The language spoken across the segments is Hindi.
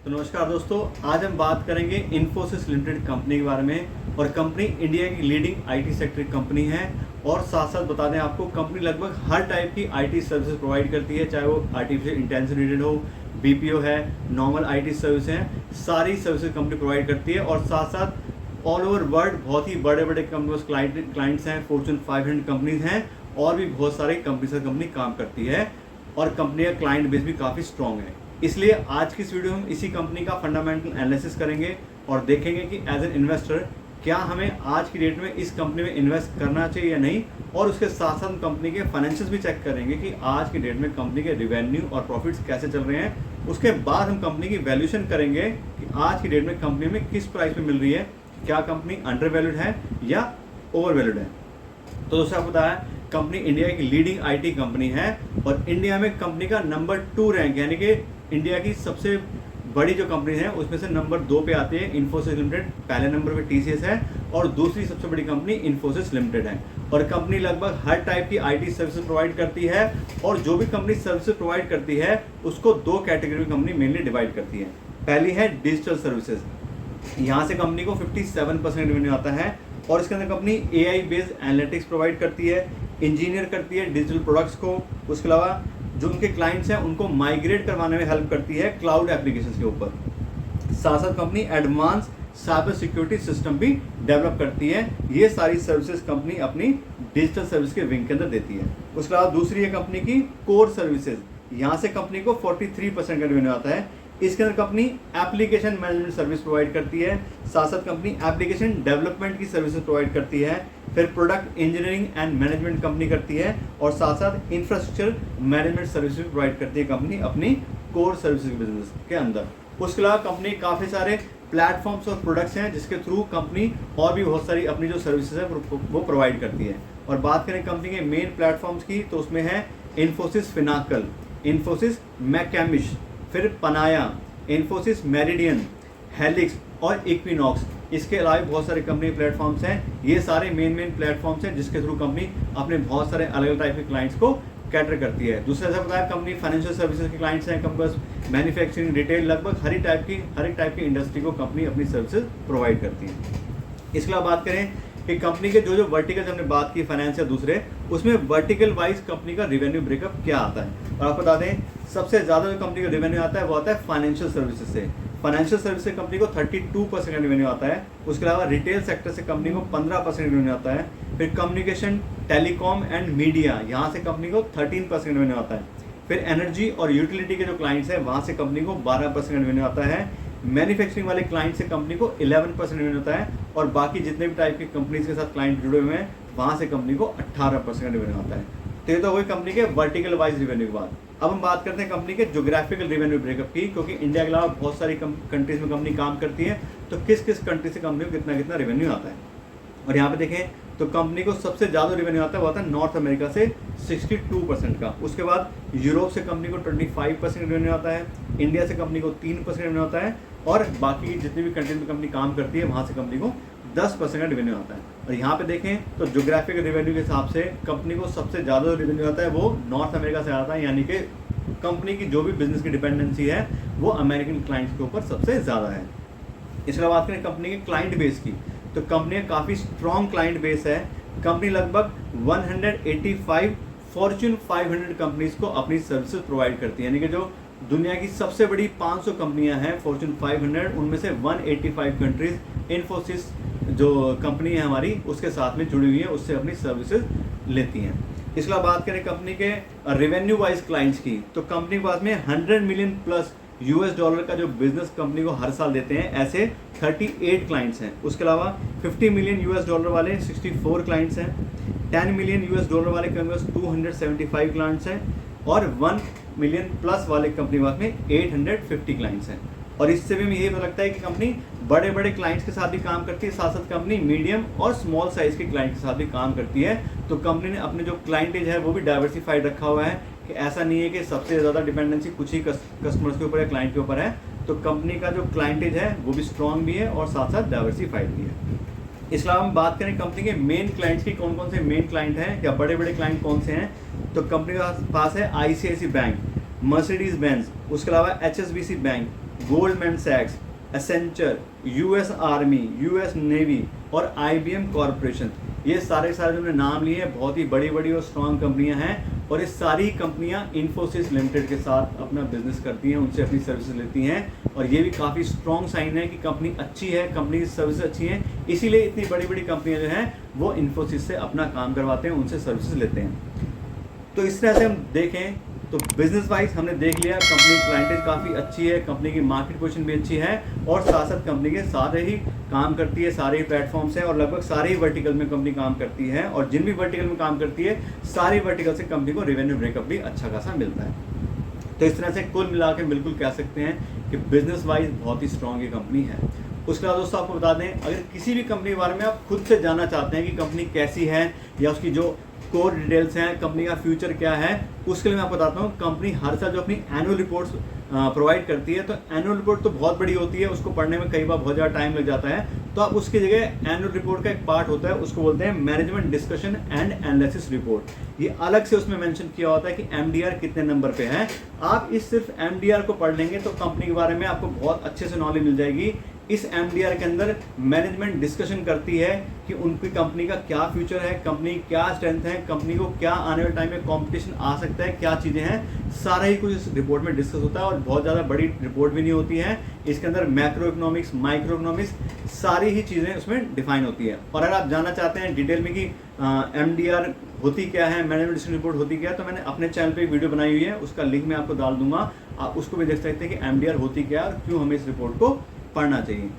तो नमस्कार दोस्तों, आज हम बात करेंगे इन्फोसिस लिमिटेड कंपनी के बारे में। और कंपनी इंडिया की लीडिंग आईटी सेक्टर कंपनी है और साथ साथ बता दें आपको, कंपनी लगभग हर टाइप की आईटी सर्विसेज प्रोवाइड करती है, चाहे वो आर्टिफिशियल इंटेलिजेंस रिलेटेड हो, बीपीओ है, नॉर्मल आईटी सर्विस हैं, सारी सर्विसेज कंपनी प्रोवाइड करती है। और साथ साथ ऑल ओवर वर्ल्ड बहुत ही बड़े बड़े कंपनी क्लाइंट्स हैं, फॉर्च्यून 500 कंपनीज हैं और भी बहुत सारी कंपनी से कंपनी काम करती है और कंपनी का क्लाइंट बेस भी काफ़ी स्ट्रॉन्ग है। इसलिए आज की इस वीडियो में हम इसी कंपनी का फंडामेंटल एनालिसिस करेंगे और देखेंगे कि एज एन इन्वेस्टर क्या हमें आज की डेट में इस कंपनी में इन्वेस्ट करना चाहिए या नहीं, और उसके साथ साथ कंपनी के फाइनेंशियल्स भी चेक करेंगे कि आज की डेट में कंपनी के रिवेन्यू और प्रॉफिट्स कैसे चल रहे हैं। उसके बाद हम कंपनी की वैल्यूएशन करेंगे कि आज की डेट में कंपनी में किस प्राइस में मिल रही है, क्या कंपनी अंडर वैल्यूड है या ओवर वैल्यूड है। तो दोस्तों आपको पता है कंपनी इंडिया की लीडिंग आईटी कंपनी है और इंडिया में कंपनी का नंबर 2 रैंक, यानी कि इंडिया की सबसे बड़ी जो कंपनी है उसमें से नंबर 2 पे आती है इन्फोसिस लिमिटेड। पहले नंबर पे टीसीएस है और दूसरी सबसे बड़ी कंपनी इन्फोसिस लिमिटेड है। और कंपनी लगभग हर टाइप की आईटी सर्विसेज प्रोवाइड करती है और जो भी कंपनी सर्विसेज प्रोवाइड करती है उसको 2 कैटेगरी में कंपनी मेनली डिवाइड करती है। पहली है डिजिटल सर्विसेज, यहाँ से कंपनी को 57% रेवेन्यू आता है और इसके अंदर company AI based analytics provide करती है, इंजीनियर करती है डिजिटल प्रोडक्ट्स को। उसके अलावा जो उनके क्लाइंट्स हैं उनको माइग्रेट करवाने में हेल्प करती है क्लाउड एप्लीकेशंस के ऊपर। साथ साथ company advance cyber security system भी डेवलप करती है। ये सारी सर्विसेज कंपनी अपनी डिजिटल सर्विस के विंग के अंदर देती है। उसके अलावा दूसरी है कंपनी की कोर सर्विसेज, यहाँ से कंपनी को 43% का रेवेन्यू आता है। इसके अंदर company application management service provide करती है, साथ साथ कंपनी एप्लीकेशन डेवलपमेंट की सर्विसेज प्रोवाइड करती है, फिर product engineering and management company करती है और साथ साथ इंफ्रास्ट्रक्चर मैनेजमेंट सर्विसेज प्रोवाइड करती है कंपनी अपनी कोर सर्विसेज बिजनेस के अंदर। उसके अलावा कंपनी काफ़ी सारे प्लेटफॉर्म्स और प्रोडक्ट्स हैं जिसके थ्रू कंपनी और भी बहुत सारी अपनी जो सर्विसेज है वो प्रोवाइड करती है। और बात करें कंपनी के मेन प्लेटफॉर्म्स की तो उसमें है इन्फोसिस फिनाकल, इन्फोसिस मैकेमिश, फिर पनाया, इन्फोसिस मेरिडियन, हेलिक्स और इक्विनॉक्स। इसके अलावा बहुत सारे कंपनी प्लेटफॉर्म्स हैं। ये सारे मेन प्लेटफॉर्म्स हैं जिसके थ्रू कंपनी अपने बहुत सारे अलग अलग टाइप के क्लाइंट्स को कैटर करती है। दूसरा ऐसा बताया कंपनी फाइनेंशियल सर्विसेज के क्लाइंट्स हैं, कंपनी मैन्युफैक्चरिंग, रिटेल, लगभग हर एक टाइप की इंडस्ट्री को कंपनी अपनी सर्विसेज प्रोवाइड करती है। इसके अलावा बात करें कि कंपनी के जो वर्टिकल हमने बात की फाइनेंस या दूसरे, उसमें वर्टिकल वाइज कंपनी का रेवेन्यू ब्रेकअप क्या आता है। और आपको बता दें सबसे ज़्यादा जो कंपनी का रेवेन्यू आता है वो आता है फाइनेंशियल सर्विसेज से। फाइनेंशियल सर्विस से कंपनी को 32% का रेवेन्यू आता है। उसके अलावा रिटेल सेक्टर से कंपनी को 15% रेवेन्यू आता है। फिर कम्युनिकेशन, टेलीकॉम एंड मीडिया, यहाँ से कंपनी को 13% रेवेन्यू आता है। फिर एनर्जी और यूटिलिटी के जो क्लाइंट्स हैं वहाँ से कंपनी को 12% रेवेन्यू आता है। मैन्युफैक्चरिंग वाले क्लाइंट से कंपनी को 11% रेवेन्यू आता है और बाकी जितने भी टाइप की कंपनीज के साथ क्लाइंट जुड़े हुए हैं वहाँ से कंपनी को 18% रेवेन्यू आता है। तो ये तो हुई कंपनी के वर्टिकल वाइज रेवेन्यू की बात। अब हम बात करते हैं कंपनी के ज्योग्राफिकल रेवेन्यू ब्रेकअप की, क्योंकि इंडिया के अलावा बहुत सारी कंट्रीज में कंपनी काम करती है, तो किस किस कंट्री से कंपनी को कितना कितना रेवेन्यू आता है। और यहाँ पे देखें तो कंपनी को सबसे ज़्यादा रेवेन्यू आता है वो आता है नॉर्थ अमेरिका से 62% का। उसके बाद यूरोप से कंपनी को 25% रेवेन्यू आता है, इंडिया से कंपनी को 3% रेवेन्यू आता है और बाकी जितनी भी कंट्री में कंपनी काम करती है वहाँ से कंपनी को 10% का रेवेन्यू आता है। और यहाँ पे देखें तो ज्योग्राफिकल रेवेन्यू के हिसाब से कंपनी को सबसे ज़्यादा रेवेन्यू आता है वो नॉर्थ अमेरिका से आता है, यानी कि कंपनी की जो भी बिजनेस की डिपेंडेंसी है वो अमेरिकन क्लाइंट्स के ऊपर सबसे ज़्यादा है। इसके अलावा बात करें कंपनी के क्लाइंट बेस की, तो कंपनी का काफ़ी स्ट्रॉन्ग क्लाइंट बेस है। कंपनी लगभग 185 फॉर्च्यून 500 कंपनीज को अपनी सर्विसेज प्रोवाइड करती है, यानी कि जो दुनिया की सबसे बड़ी 500 कंपनियां हैं फॉर्च्यून 500, उनमें से 185 कंट्रीज इन्फोसिस जो कंपनी है हमारी उसके साथ में जुड़ी हुई है, उससे अपनी सर्विसेज लेती हैं। इसके अलावा बात करें कंपनी के रेवेन्यू वाइज क्लाइंट्स की, तो कंपनी के पास में 100 मिलियन प्लस $US का जो बिजनेस कंपनी को हर साल देते हैं ऐसे 38 क्लाइंट्स हैं। उसके अलावा $50 मिलियन वाले 64 क्लाइंट्स हैं, $10 मिलियन वाले कंपनी पास 275 क्लाइंट्स हैं और 1 मिलियन प्लस वाले कंपनी पास में 850 क्लाइंट्स हैं। और इससे भी यही पता लगता है कि कंपनी बड़े बड़े क्लाइंट्स के साथ भी काम करती है, साथ साथ कंपनी मीडियम और स्मॉल साइज के क्लाइंट के साथ भी काम करती है। तो कंपनी ने अपने जो क्लाइंटेज है वो भी डाइवर्सिफाइड रखा हुआ है कि ऐसा नहीं है कि सबसे ज़्यादा डिपेंडेंसी कुछ ही कस्टमर्स के ऊपर है, क्लाइंट के ऊपर है। तो कंपनी का जो क्लाइंटेज है वो भी स्ट्रॉन्ग भी है और साथ साथ डाइवर्सिफाइड भी है। इसके अलावा हम बात करें कंपनी के मेन क्लाइंट्स की, कौन कौन से मेन क्लाइंट हैं या बड़े बड़े क्लाइंट कौन से हैं, तो कंपनी के पास है ICICI बैंक, मर्सिडीज बेंज, उसके अलावा HSBC बैंक, गोल्डमैन सैक्स, Accenture, US army, US navy और IBM कॉरपोरेशन, ये सारे जो मैंने नाम लिए हैं बहुत ही बड़ी बड़ी और स्ट्रॉन्ग कंपनियां हैं और ये सारी कंपनियां इन्फोसिस लिमिटेड के साथ अपना बिजनेस करती हैं, उनसे अपनी सर्विसेज लेती हैं और ये भी काफ़ी स्ट्रॉन्ग साइन है कि कंपनी अच्छी है, कंपनी की सर्विस अच्छी है, इसीलिए इतनी बड़ी बड़ी कंपनियां जो हैं वो इन्फोसिस से अपना काम करवाते हैं, उनसे सर्विसेज लेते हैं। तो इस तरह से हम देखें तो बिजनेस वाइज हमने देख लिया कंपनी क्लाइंटेज काफ़ी अच्छी है, कंपनी की मार्केट पोजीशन भी अच्छी है और साथ साथ कंपनी के सारे ही काम करती है, सारे ही प्लेटफॉर्म्स हैं और लगभग सारे ही वर्टिकल में कंपनी काम करती है और जिन भी वर्टिकल में काम करती है सारी वर्टिकल से कंपनी को रेवेन्यू ब्रेकअप भी अच्छा खासा मिलता है। तो इस तरह से कुल मिला के बिल्कुल कह सकते हैं कि बिजनेस वाइज बहुत ही स्ट्रॉन्ग ये कंपनी है। उसके बाद दोस्तों आपको बता दें, अगर किसी भी कंपनी के बारे में आप खुद से जानना चाहते हैं कि कंपनी कैसी है या उसकी जो कोर डिटेल्स हैं, कंपनी का फ्यूचर क्या है, उसके लिए मैं आपको बताता हूँ कंपनी हर साल जो अपनी एनुअल रिपोर्ट्स प्रोवाइड करती है, तो एनुअल रिपोर्ट तो बहुत बड़ी होती है, उसको पढ़ने में कई बार बहुत ज़्यादा टाइम लग जाता है, तो आप उसकी जगह एनुअल रिपोर्ट का एक पार्ट होता है, उसको बोलते हैं management discussion and analysis report. ये अलग से उसमें मेंशन किया होता है कि MDR कितने नंबर पे है। आप इस सिर्फ MDR को पढ़ लेंगे तो कंपनी के बारे में आपको बहुत अच्छे से नॉलेज मिल जाएगी। इस MDR के अंदर मैनेजमेंट डिस्कशन करती है कि उनकी कंपनी का क्या फ्यूचर है, कंपनी क्या स्ट्रेंथ है, कंपनी को क्या आने वाले टाइम में कंपटीशन आ सकता है, क्या चीज़ें हैं, सारा ही कुछ इस रिपोर्ट में डिस्कस होता है और बहुत ज़्यादा बड़ी रिपोर्ट भी नहीं होती है। इसके अंदर मैक्रो इकोनॉमिक्स, माइक्रो इकोनॉमिक्स सारी ही चीज़ें उसमें डिफाइन होती है। और अगर आप जानना चाहते हैं डिटेल में कि MDR होती क्या है, मैनेजमेंट डिस्कशन रिपोर्ट होती क्या है, तो मैंने अपने चैनल पे एक वीडियो बनाई हुई है, उसका लिंक मैं आपको डाल दूंगा, आप उसको भी देख सकते हैं कि MDR होती क्या है और क्यों हमें इस रिपोर्ट को पढ़ना चाहिए।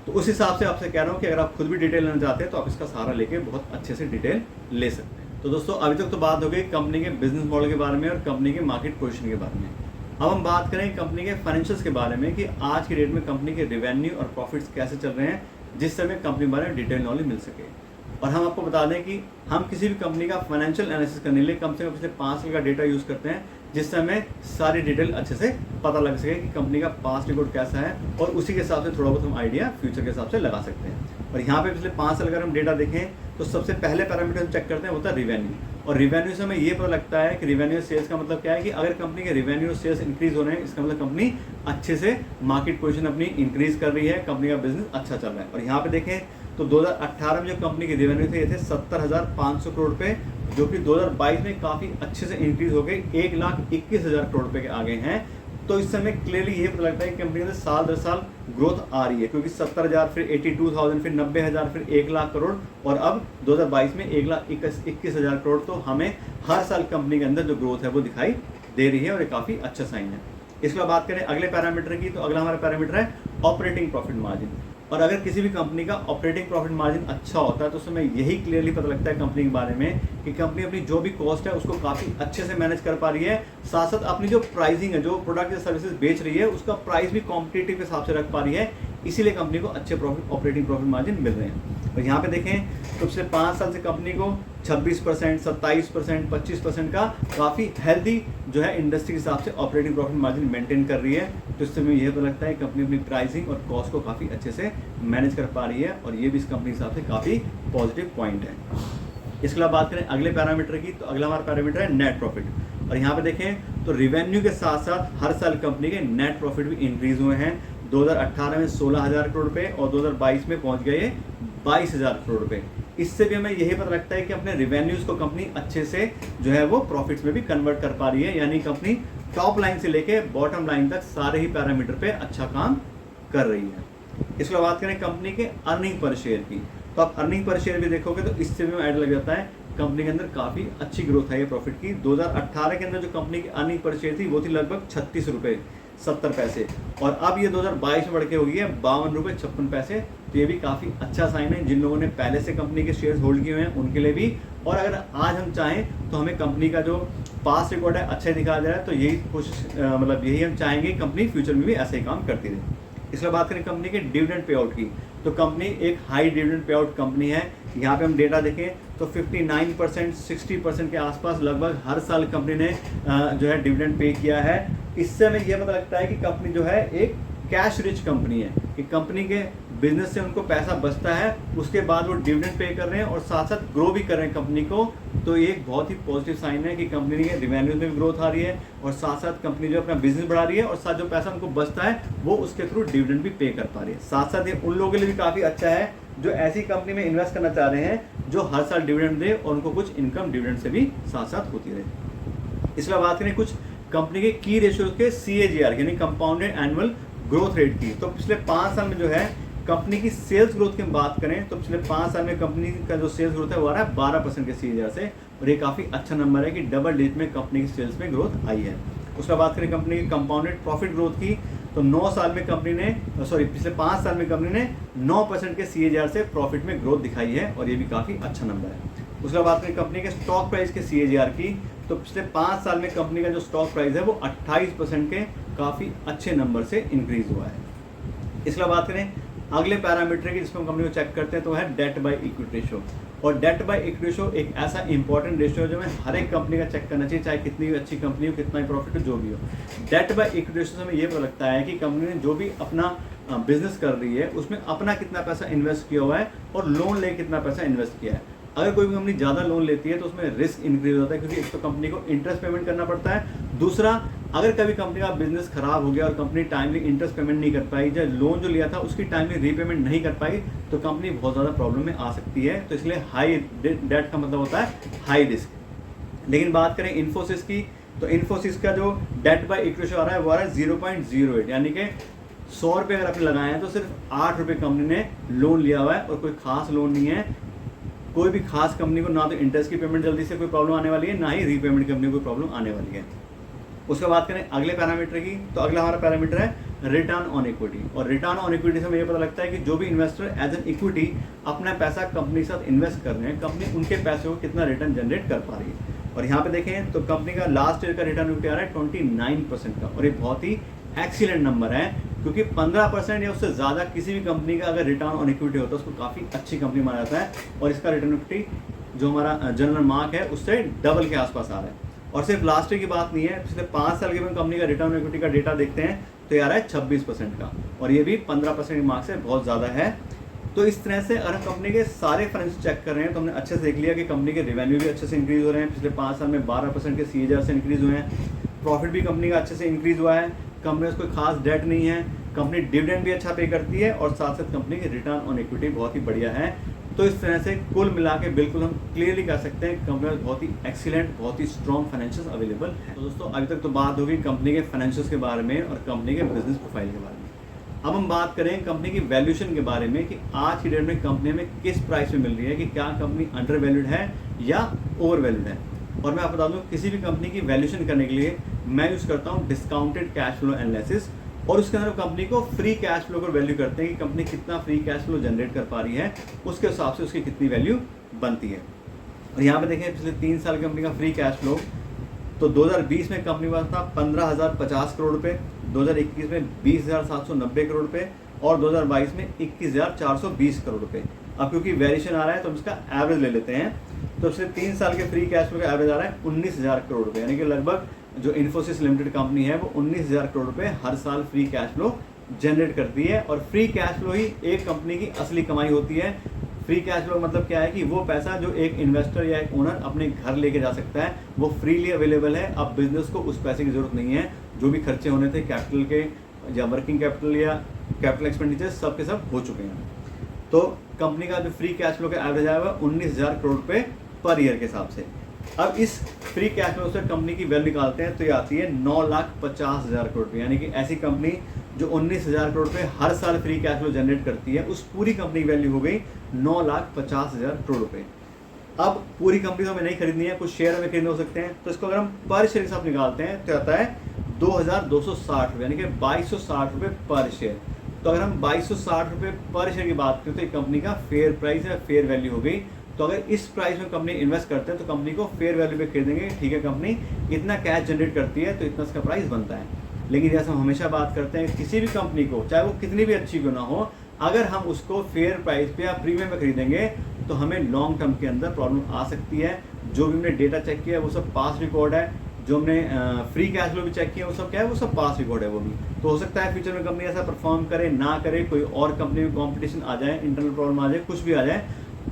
तो उस हिसाब से आपसे कह रहा हूँ कि अगर आप खुद भी डिटेल लेना चाहते हैं तो आप इसका सहारा लेके बहुत अच्छे से डिटेल ले सकते हैं। तो दोस्तों अभी तक तो बात हो गई कंपनी के बिजनेस मॉडल के बारे में और कंपनी के मार्केट पोजीशन के बारे में। अब हम बात करें कंपनी के फाइनेंशियल्स के बारे में कि आज की डेट में कंपनी के रेवेन्यू और प्रॉफिट्स कैसे चल रहे हैं, जिससे हमें कंपनी के बारे में डिटेल नॉलेज मिल सके। और हम आपको बता दें कि हम किसी भी कंपनी का फाइनेंशियल एनालिसिस करने के लिए कम से कम पिछले 5 साल का डेटा यूज़ करते हैं, जिससे हमें सारी डिटेल अच्छे से पता लग सके कि कंपनी का पास्ट रिकॉर्ड कैसा है और उसी के हिसाब से थोड़ा बहुत हम आइडिया फ्यूचर के हिसाब से लगा सकते हैं। और यहाँ पे पिछले 5 साल अगर हम डेटा देखें तो सबसे पहले पैरामीटर हम चेक करते हैं होता है रिवेन्यू। और रिवेन्यू से हमें ये पता लगता है कि रिवेन्यू सेल्स का मतलब क्या है कि अगर कंपनी के रिवेन्यू सेल्स इंक्रीज हो रहे हैं, इसका मतलब कंपनी अच्छे से मार्केट पोजीशन अपनी इंक्रीज कर रही है, कंपनी का बिजनेस अच्छा चल रहा है। और यहाँ पे देखें तो 2018 में जो कंपनी के रेवेन्यू थे ये थे 70,500 करोड़ रुपये, जो कि 2022 में काफ़ी अच्छे से इंक्रीज हो गए 1,21,000 करोड़ रुपये के आगे हैं। तो इस समय क्लियरली ये पता लगता है कि कंपनी में साल दर साल ग्रोथ आ रही है, क्योंकि 70,000 फिर 82,000 फिर 90,000 फिर 1,00,000 करोड़ और अब 2022 में 1,21,000 करोड़। तो हमें हर साल कंपनी के अंदर जो ग्रोथ है वो दिखाई दे रही है और ये काफ़ी अच्छा साइन है। इसके बाद बात करें अगले पैरामीटर की, तो अगला हमारा पैरामीटर है ऑपरेटिंग प्रॉफिट मार्जिन। और अगर किसी भी कंपनी का ऑपरेटिंग प्रॉफिट मार्जिन अच्छा होता है तो उसमें यही क्लियरली पता लगता है कंपनी के बारे में कि कंपनी अपनी जो भी कॉस्ट है उसको काफ़ी अच्छे से मैनेज कर पा रही है, साथ साथ अपनी जो प्राइसिंग है, जो प्रोडक्ट या सर्विसेज बेच रही है उसका प्राइस भी कॉम्पिटिटिव के हिसाब से रख पा रही है, इसीलिए कंपनी को अच्छे ऑपरेटिंग प्रॉफिट मार्जिन मिल रहे हैं। और यहाँ पे देखें तो पिछले 5 साल से कंपनी को 26%, 27%, 25% का काफ़ी हेल्दी जो है इंडस्ट्री के हिसाब से ऑपरेटिंग प्रॉफिट मार्जिन मेंटेन कर रही है। तो इससे हमें यह पता लगता है कंपनी अपनी प्राइसिंग और कॉस्ट को काफ़ी अच्छे से मैनेज कर पा रही है और ये भी इस कंपनी के हिसाब से काफ़ी पॉजिटिव पॉइंट है। इसके अलावा बात करें अगले पैरामीटर की, तो अगला हमारा पैरामीटर है नेट प्रॉफिट। और यहाँ पे देखें तो रिवेन्यू के साथ साथ हर साल कंपनी के नेट प्रॉफिट भी इंक्रीज हुए हैं। 2018 में 16,000 करोड़ रुपए और 2022 में पहुंच गए 22,000 करोड़ रुपए। इससे भी हमें यही पता लगता है कि अपने रिवेन्यूज़ को कंपनी अच्छे से जो है वो प्रॉफिट्स में भी कन्वर्ट कर पा रही है, यानी कंपनी टॉप लाइन से लेके बॉटम लाइन तक सारे ही पैरामीटर पे अच्छा काम कर रही है। इसके बाद बात करें कंपनी के अर्निंग पर शेयर की, तो आप अर्निंग पर शेयर भी देखोगे तो इससे भी ऐड लग जाता है कंपनी के अंदर काफ़ी अच्छी ग्रोथ है ये प्रॉफिट की। 2018 के अंदर जो कंपनी की अर्निंग पर शेयर थी वो थी लगभग 36 रुपये 70 पैसे और अब ये 2022 में बढ़ के हो गई है 52 रुपये 56 पैसे। तो ये भी काफ़ी अच्छा साइन है जिन लोगों ने पहले से कंपनी के शेयर्स होल्ड किए हुए हैं उनके लिए भी। और अगर आज हम चाहें तो हमें कंपनी का जो पास्ट रिकॉर्ड है अच्छा दिखाया जा रहा है, तो यही कोशिश मतलब यही हम चाहेंगे कंपनी फ्यूचर में भी ऐसे ही काम करती रहे। इसके बात करें कंपनी के डिविडेंड पे आउट की, तो कंपनी एक high dividend pay out company है। यहाँ पे हम डेटा देखें तो 59%, 60% के आसपास लगभग हर साल कंपनी ने जो है डिविडेंड पे किया है। इससे हमें यह पता लगता है कि कंपनी जो है एक कैश रिच कंपनी है कि कंपनी के बिजनेस से उनको पैसा बचता है, उसके बाद वो डिविडेंड पे कर रहे हैं और साथ साथ ग्रो भी कर रहे हैं कंपनी को। तो ये एक बहुत ही पॉजिटिव साइन है कि कंपनी के रिवेन्यू में भी ग्रोथ आ रही है और साथ साथ कंपनी जो अपना बिजनेस बढ़ा रही है और साथ जो पैसा उनको बचता है वो उसके थ्रू डिविडेंड भी पे कर पा रही है। साथ साथ ये उन लोगों के लिए भी काफ़ी अच्छा है जो ऐसी कंपनी में इन्वेस्ट करना चाह रहे हैं जो हर साल डिविडेंड दे और उनको कुछ इनकम डिविडेंड से भी साथ साथ होती रहे। इसके बाद बात करें कुछ कंपनी के की रेशियो के CAGR यानी कंपाउंडेड एनुअल ग्रोथ रेट की। तो पिछले 5 साल में जो है कंपनी की सेल्स ग्रोथ की हम बात करें तो पिछले 5 साल में कंपनी का जो सेल्स ग्रोथ है वो आ रहा है 12% के CAGR से, और ये काफ़ी अच्छा नंबर है कि डबल डिजिट में कंपनी की सेल्स में ग्रोथ आई है। उसके बाद करें कंपनी की कंपाउंडेड प्रॉफिट ग्रोथ की तो 9 साल में कंपनी ने पिछले 5 साल में कंपनी ने 9% के CAGR से प्रॉफिट में ग्रोथ दिखाई है और ये भी काफ़ी अच्छा नंबर है। उसके बाद करें कंपनी के स्टॉक प्राइस के CAGR की तो पिछले 5 साल में कंपनी का जो स्टॉक प्राइस है वो 28% के काफ़ी अच्छे नंबर से इंक्रीज हुआ है। इसके बाद करें अगले पैरामीटर की जिसमें कंपनी को चेक करते हैं तो है डेट बाय इक्विटी रेशियो। और डेट बाय इक्विटी रेशियो एक ऐसा इंपॉर्टेंट रेशियो है जो हमें हर एक कंपनी का चेक करना चाहिए, चाहे कितनी भी अच्छी कंपनी हो, कितना ही प्रॉफिट हो, जो भी हो। डेट बाय इक्विटी रेशियो से हमें ये पता लगता है कि कंपनी ने जो भी अपना बिजनेस कर रही है उसमें अपना कितना पैसा इन्वेस्ट किया हुआ है और लोन ले कितना पैसा इन्वेस्ट किया है। अगर कोई भी कंपनी ज़्यादा लोन लेती है तो उसमें रिस्क इंक्रीज होता है क्योंकि एक तो कंपनी को इंटरेस्ट पेमेंट करना पड़ता है, दूसरा अगर कभी कंपनी का बिजनेस खराब हो गया और कंपनी टाइमली इंटरेस्ट पेमेंट नहीं कर पाई, या लोन जो लिया था उसकी टाइमली रीपेमेंट नहीं कर पाई तो कंपनी बहुत ज़्यादा प्रॉब्लम में आ सकती है। तो इसलिए हाई डेट का मतलब होता है हाई रिस्क। लेकिन बात करें इन्फोसिस की तो इन्फोसिस का जो डेट बाय इक्विटी रेशियो आ रहा है वो आ रहा है 0.08, यानी कि 100 रुपये अगर आपने लगाए हैं तो सिर्फ 8 रुपये कंपनी ने लोन लिया हुआ है और कोई खास लोन नहीं है। कोई भी खास कंपनी को ना तो इंटरेस्ट की पेमेंट जल्दी से कोई प्रॉब्लम आने वाली है, ना ही रीपेमेंट कंपनी को कोई प्रॉब्लम आने वाली है। उसके बाद करें अगले पैरामीटर की तो अगला हमारा पैरामीटर है रिटर्न ऑन इक्विटी। और रिटर्न ऑन इक्विटी से हमें ये पता लगता है कि जो भी इन्वेस्टर एज एन इक्विटी अपना पैसा कंपनी के साथ इन्वेस्ट कर रहे हैं, कंपनी उनके पैसे को कितना रिटर्न जनरेट कर पा रही है। और यहाँ पे देखें तो कंपनी का लास्ट ईयर का रिटर्न इक्विटी आ रहा है 29% का, और ये बहुत ही एक्सीलेंट नंबर है क्योंकि 15% या उससे ज़्यादा किसी भी कंपनी का अगर रिटर्न ऑन इक्विटी होता है उसको काफ़ी अच्छी कंपनी माना जाता है, और इसका रिटर्न इक्विटी जो हमारा जनरल मार्क है उससे डबल के आसपास आ रहा है। और सिर्फ लास्ट ईयर की बात नहीं है, पिछले 5 साल के कंपनी का रिटर्न इक्विटी का डेटा देखते हैं तो ये आ रहा है 26% का, और ये भी 15% मार्क से बहुत ज़्यादा है। तो इस तरह से अगर हम कंपनी के सारे फाइनेंस चेक कर रहे हैं तो हमने अच्छे से देख लिया कि कंपनी के रेवेन्यू भी अच्छे से इंक्रीज हो रहे हैं, पिछले 5 साल में 12% के CAGR से इंक्रीज हुए हैं, प्रॉफिट भी कंपनी का अच्छे से इंक्रीज हुआ है, कंपनी में कोई खास डेट नहीं है, कंपनी डिविडेंड भी अच्छा पे करती है, और साथ साथ कंपनी की रिटर्न ऑन इक्विटी बहुत ही बढ़िया है। तो इस तरह से कुल मिला के बिल्कुल हम क्लियरली कह सकते हैं कंपनी में बहुत ही एक्सीलेंट, बहुत ही स्ट्रॉन्ग फाइनेंशियल्स अवेलेबल है। तो दोस्तों अभी तक तो बात होगी कंपनी के फाइनेंशियल्स के बारे में और कंपनी के बिजनेस प्रोफाइल के बारे में। अब हम बात करें कंपनी की वैल्यूएशन के बारे में कि आज की डेट में कंपनी में किस प्राइस में मिल रही है, कि क्या कंपनी अंडर वैल्यूड है या ओवर वैल्यूड है। और मैं आपको बता दूं किसी भी कंपनी की वैल्यूएशन करने के लिए मैं यूज़ करता हूं डिस्काउंटेड कैश फ्लो एनालिसिस, और उसके अंदर कंपनी को फ्री कैश फ्लो को वैल्यू करते हैं कि कंपनी कितना फ्री कैश फ्लो जनरेट कर पा रही है, उसके हिसाब से उसकी कितनी वैल्यू बनती है। और यहाँ पे देखें पिछले 3 साल कंपनी का फ्री कैश फ्लो तो 2020 में कंपनी के पास था 15,050 करोड़ रुपये, 2021 में 20,790 करोड़ रुपये, और 2022 में 21,420 करोड़ रुपये। अब क्योंकि वेरिएशन आ रहा है तो हम इसका एवरेज ले लेते हैं, तो पिछले 3 साल के फ्री कैश फ्लो का एवरेज आ रहा है 19,000 करोड़ रुपये, यानी कि लगभग जो इन्फोसिस लिमिटेड कंपनी है वो 19,000 करोड़ रुपये हर साल फ्री कैश फ्लो जनरेट करती है। और फ्री कैश फ्लो ही एक कंपनी की असली कमाई होती है। फ्री कैश फ्लो मतलब क्या है कि वो पैसा जो एक इन्वेस्टर या एक ओनर अपने घर लेके जा सकता है वो फ्रीली अवेलेबल है। अब बिजनेस को उस पैसे की ज़रूरत नहीं है, जो भी खर्चे होने थे कैपिटल के या वर्किंग कैपिटल या कैपिटल एक्सपेंडिचर सब के सब हो चुके हैं। तो कंपनी का जो फ्री कैश फ्लो का एवरेज आया हुआ 19,000 करोड़ रुपये पर ईयर के हिसाब से। अब इस फ्री कैश फ्लो से कंपनी की वैल्यू निकालते हैं तो ये आती है 9,50,000 करोड़ रुपये, यानी कि ऐसी कंपनी जो 19,000 करोड़ रुपये हर साल फ्री कैश फ्लो जनरेट करती है उस पूरी कंपनी की वैल्यू हो गई 9,50,000 करोड़ रुपये। अब पूरी कंपनी तो हमें नहीं खरीदनी है, कुछ शेयर हमें खरीदने हो सकते हैं, तो इसको अगर हम पर शेयर के साथ निकालते हैं तो आता है 2,260 रुपये, यानी कि 2,260 रुपये पर शेयर। तो अगर हम 2,260 रुपये पर शेयर की बात करें तो एक कंपनी का फेयर प्राइस या फेयर वैल्यू हो गई। तो अगर इस प्राइस में कंपनी इन्वेस्ट करते हैं तो कंपनी को फेयर वैल्यू पे खरीदेंगे, ठीक है कंपनी इतना कैश जनरेट करती है तो इतना इसका प्राइस बनता है। लेकिन जैसे हम हमेशा बात करते हैं किसी भी कंपनी को चाहे वो कितनी भी अच्छी क्यों ना हो, अगर हम उसको फेयर प्राइस पे या प्रीमियम पे खरीदेंगे तो हमें लॉन्ग टर्म के अंदर प्रॉब्लम आ सकती है। जो भी हमने डेटा चेक किया है वो सब पास रिकॉर्ड है, जो हमने फ्री कैश फ्लो भी चेक किया वो सब क्या है, वो सब पास रिकॉर्ड है वो भी। तो हो सकता है फ्यूचर में कंपनी ऐसा परफॉर्म करे ना करे, कोई और कंपनी में कॉम्पिटिशन आ जाए, इंटरनल प्रॉब्लम आ जाए, कुछ भी आ जाए,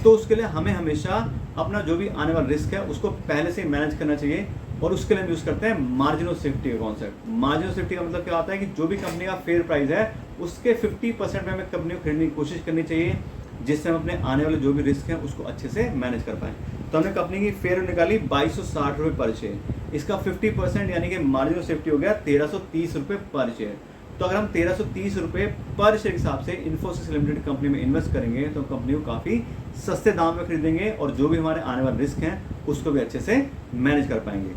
तो उसके लिए हमें हमेशा अपना जो भी आने वाला रिस्क है उसको पहले से मैनेज करना चाहिए। और उसके लिए हम यूज़ करते हैं मार्जिन ऑफ सेफ्टी का कॉन्सेप्ट। मार्जिन ऑफ सेफ्टी का मतलब क्या होता है कि जो भी कंपनी का फेयर प्राइस है उसके 50% में हमें कंपनी को खरीदने की कोशिश करनी चाहिए, जिससे हम अपने आने वाले जो भी रिस्क हैं उसको अच्छे से मैनेज कर पाएँ। तो हमने कंपनी की फेयर निकाली 2260 रुपये पर शेयर, इसका 50% यानी कि मार्जिन ऑफ सेफ्टी हो गया 1330 रुपये पर शेयर। तो अगर हम 1330 रुपये पर शेयर के हिसाब से इन्फोसिस लिमिटेड कंपनी में इन्वेस्ट करेंगे तो कंपनी को काफ़ी सस्ते दाम में खरीदेंगे और जो भी हमारे आने वाले रिस्क हैं उसको भी अच्छे से मैनेज कर पाएंगे।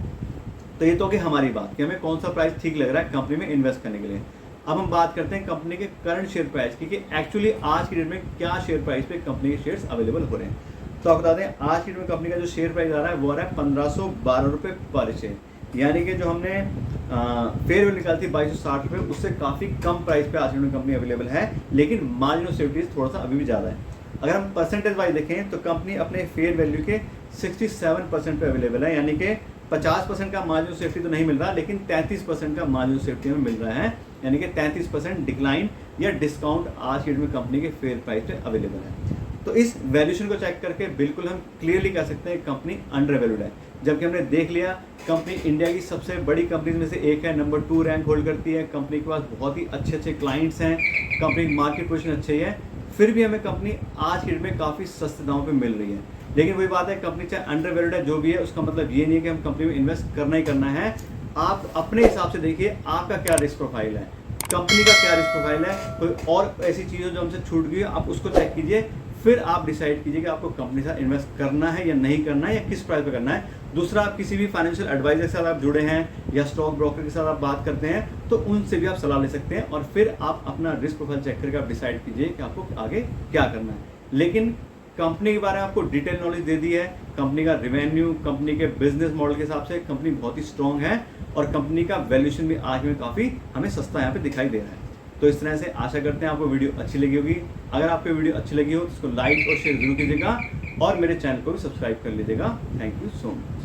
तो ये तो होगी हमारी बात कि हमें कौन सा प्राइस ठीक लग रहा है कंपनी में इन्वेस्ट करने के लिए। अब हम बात करते हैं कंपनी के करंट शेयर प्राइस की, कि एक्चुअली आज की डेट में क्या शेयर प्राइस पे कंपनी के शेयर्स अवेलेबल हो रहे हैं। तो आपको बता दें आज की डेट में कंपनी का जो शेयर प्राइस आ रहा है वो आ रहा है 1512 रुपये पर शेयर, यानी कि जो हमने फेयर वैल्यू निकाली थी 2260 रुपये, उससे काफ़ी कम प्राइस पे आज की डेट में कंपनी अवेलेबल है, लेकिन मार्जिन ऑफ सेफ्टी थोड़ा सा अभी भी ज़्यादा है। अगर हम परसेंटेज वाइज देखें तो कंपनी अपने फेयर वैल्यू के 67% पे अवेलेबल है, यानी कि 50% का मार्जिन ऑफ सेफ्टी तो नहीं मिल रहा, लेकिन 33% का मार्जिन ऑफ सेफ्टी हमें मिल रहा है, यानी कि 33% डिक्लाइन या डिस्काउंट आज की डेट में कंपनी के फेयर प्राइस पे अवेलेबल है। तो इस वैल्यूएशन को चेक करके बिल्कुल हम क्लियरली कह सकते हैं कंपनी अंडर वैल्यूड है, जबकि हमने देख लिया कंपनी इंडिया की सबसे बड़ी कंपनी में से एक है, नंबर 2 रैंक होल्ड करती है, कंपनी के पास बहुत ही अच्छे अच्छे क्लाइंट्स हैं, कंपनी की मार्केट पोजीशन अच्छी है, फिर भी हमें कंपनी आज की डेट में काफ़ी सस्ते दामों पे मिल रही है। लेकिन वही बात है, कंपनी चाहे अंडर वैल्यूड है जो भी है, उसका मतलब ये नहीं है कि हम कंपनी में इन्वेस्ट करना ही करना है। आप अपने हिसाब से देखिए आपका क्या रिस्क प्रोफाइल है, कंपनी का क्या रिस्क प्रोफाइल है, कोई और ऐसी चीज़ जो हमसे छूट गई है आप उसको चेक कीजिए, फिर आप डिसाइड कीजिए कि आपको कंपनी के साथ इन्वेस्ट करना है या नहीं करना है, या किस प्राइस पे करना है। दूसरा, आप किसी भी फाइनेंशियल एडवाइजर के साथ आप जुड़े हैं या स्टॉक ब्रोकर के साथ आप बात करते हैं तो उनसे भी आप सलाह ले सकते हैं, और फिर आप अपना रिस्क प्रोफाइल चेक करके आप डिसाइड कीजिए कि आपको आगे क्या करना है। लेकिन कंपनी के बारे में आपको डिटेल नॉलेज दे दी है, कंपनी का रेवेन्यू, कंपनी के बिजनेस मॉडल के हिसाब से कंपनी बहुत ही स्ट्रॉन्ग है, और कंपनी का वैल्यूएशन भी आज में काफ़ी हमें सस्ता यहाँ पे दिखाई दे रहा है। तो इस तरह से आशा करते हैं आपको वीडियो अच्छी लगी होगी। अगर आपको वीडियो अच्छी लगी हो तो इसको लाइक और शेयर जरूर कीजिएगा, और मेरे चैनल को भी सब्सक्राइब कर लीजिएगा। Thank you so much.